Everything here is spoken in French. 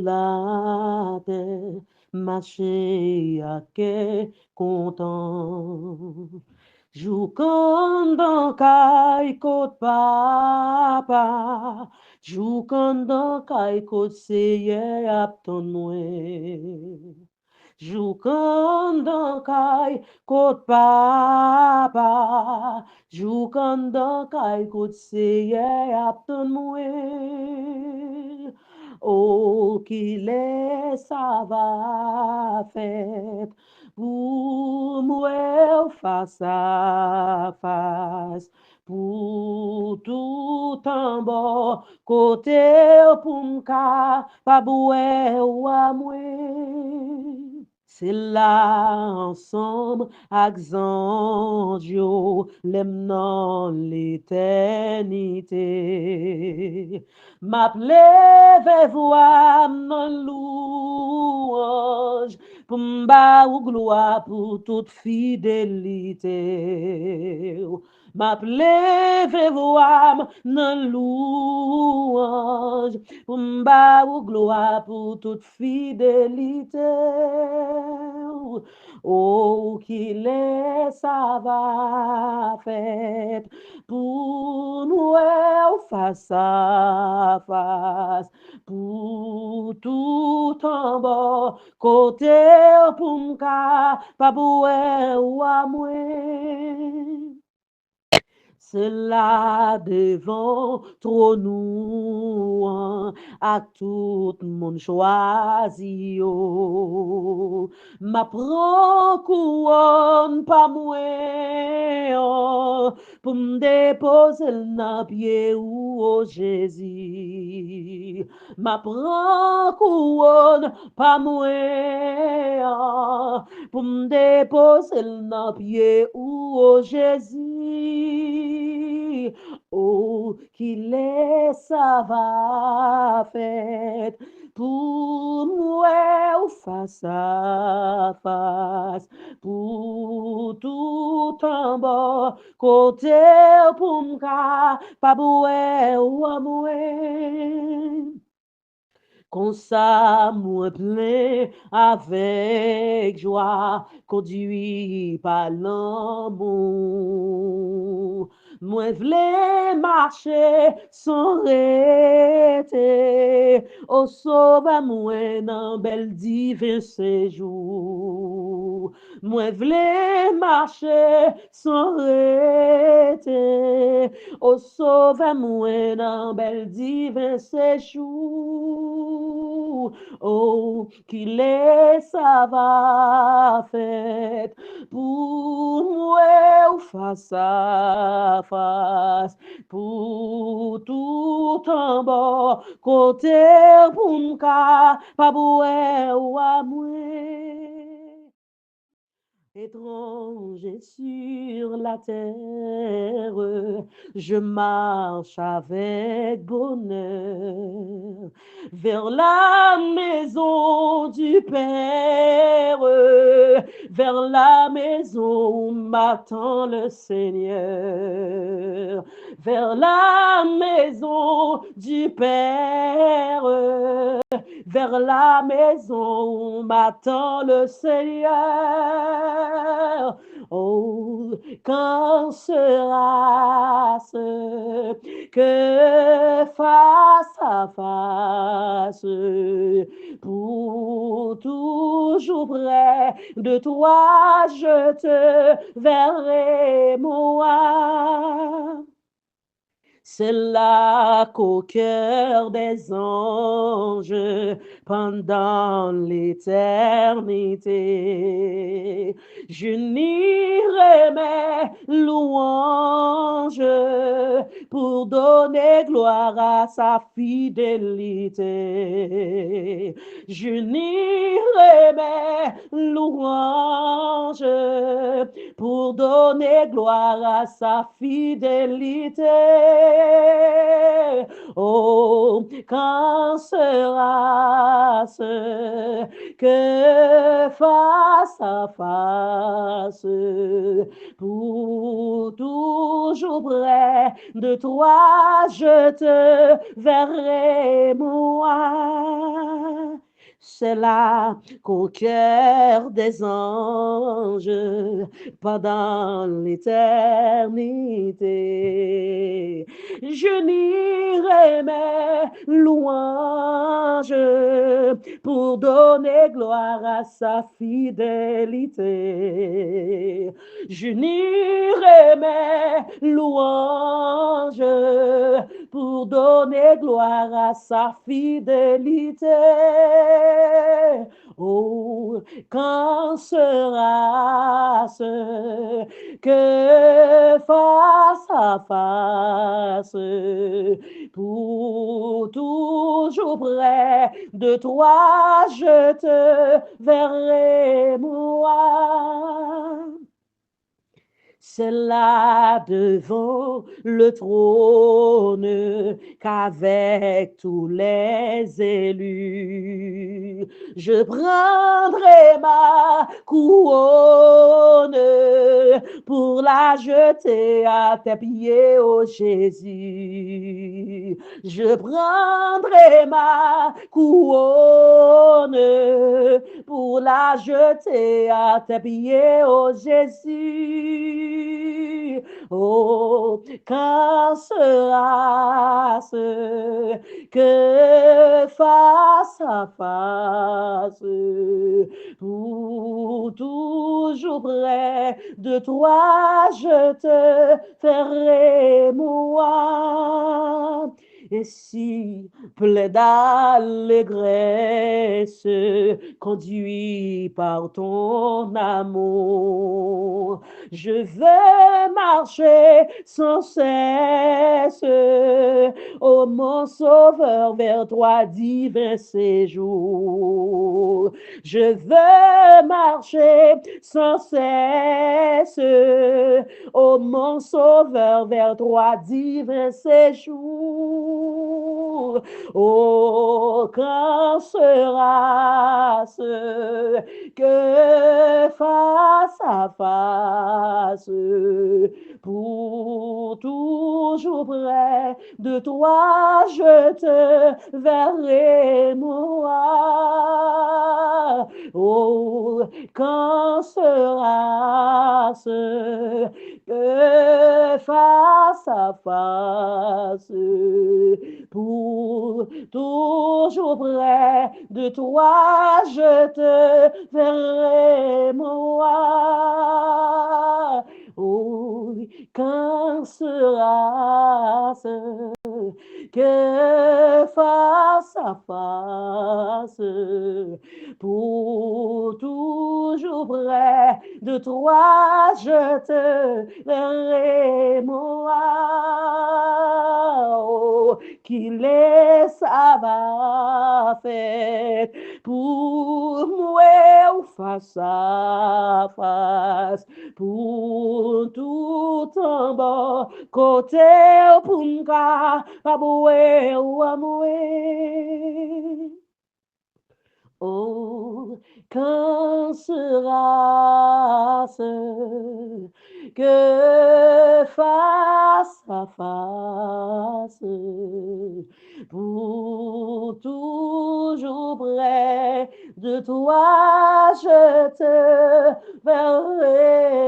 la terre, marcher à quai content. Jou kon dans kay kote papa, jou kon dans kay kote seye ap ton mwen. Jou kon dans kay kote papa, jou kon dans kay kote seye ap ton mwen. Oh, qui laisse ça va faire pour moi face à face, pour tout en bas, côté pour m'ka, pas boué ou à moi. C'est là ensemble, Axandio, l'aime dans l'éternité. M'appelez voix mon louange, pour m'ba ou gloire pour toute fidélité. M'appelez voix mon louange, pour m'ba ou gloire pour toute fidélité. Oh, qu'il est ça va faire pour nous face à face, pour tout en bas, côté pour m'ka, pas boué ou à moi. C'est là devant trop nous à tout le monde choisi yo. Ma prend couronne pas moins pour me déposer le pied ou au Jésus. Ma prend couronne pas moins pour me déposer le pied ou au Jésus. Oh, qu'il est ça va faire pour moi face à face, pour tout en bas, côté pour m'ka, pas boué ou à moué. Qu'on ça moi plein avec joie, conduit par l'amour. Moi v'lais marcher sans arrêter, au sauve moi dans bel divin séjour. Moi v'lais marcher sans arrêter, au sauve moi dans bel divin séjour. Oh, qu'il est ça va faire pour moi face à face, pour tout en bas, côté pour m'ka, pas boué ou à moi. Étranger sur la terre, je marche avec bonheur vers la maison du Père, vers la maison où m'attend le Seigneur, vers la maison du Père, vers la maison où m'attend le Seigneur. Oh, quand sera-ce que face à face, pour toujours près de toi, je te verrai moi. C'est là qu'au cœur des anges, pendant l'éternité, j'unirai mes louanges pour donner gloire à sa fidélité. J'unirai mes louanges pour donner gloire à sa fidélité. Oh, quand sera-ce que face à face, pour toujours près de toi, je te verrai moi. C'est là qu'au cœur des anges, pendant l'éternité, je nierai mes louanges pour donner gloire à sa fidélité. Je nierai mes louanges pour donner gloire à sa fidélité. Oh, quand sera-ce que face à face, pour toujours près de toi, je te verrai moi. C'est là devant le trône qu'avec tous les élus, je prendrai ma couronne pour la jeter à tes pieds, ô Jésus. Je prendrai ma couronne pour la jeter à tes pieds, ô Jésus. Oh, quand sera-ce que face à face, pour toujours près de toi, je te ferai moi. Et si plein d'allégresse, conduit par ton amour, je veux marcher sans cesse, ô mon sauveur, vers toi, divin séjour. Je veux marcher sans cesse, ô mon sauveur, vers toi, divin séjour. Oh, quand sera-ce que face à face, pour toujours près de toi, je te verrai moi. Oh, quand sera-ce que face à face, pour toujours près de toi, je te verrai moi. Oh, quand sera-ce que face à face, pour toujours près de toi, je te verrai moi. Oh, qu'il est ça va faire pour moi face à face, pour tout en bas côté pour m'ka pas boué ou amoué. Oh, quand sera-ce que face à face, pour toujours près de toi, je te verrai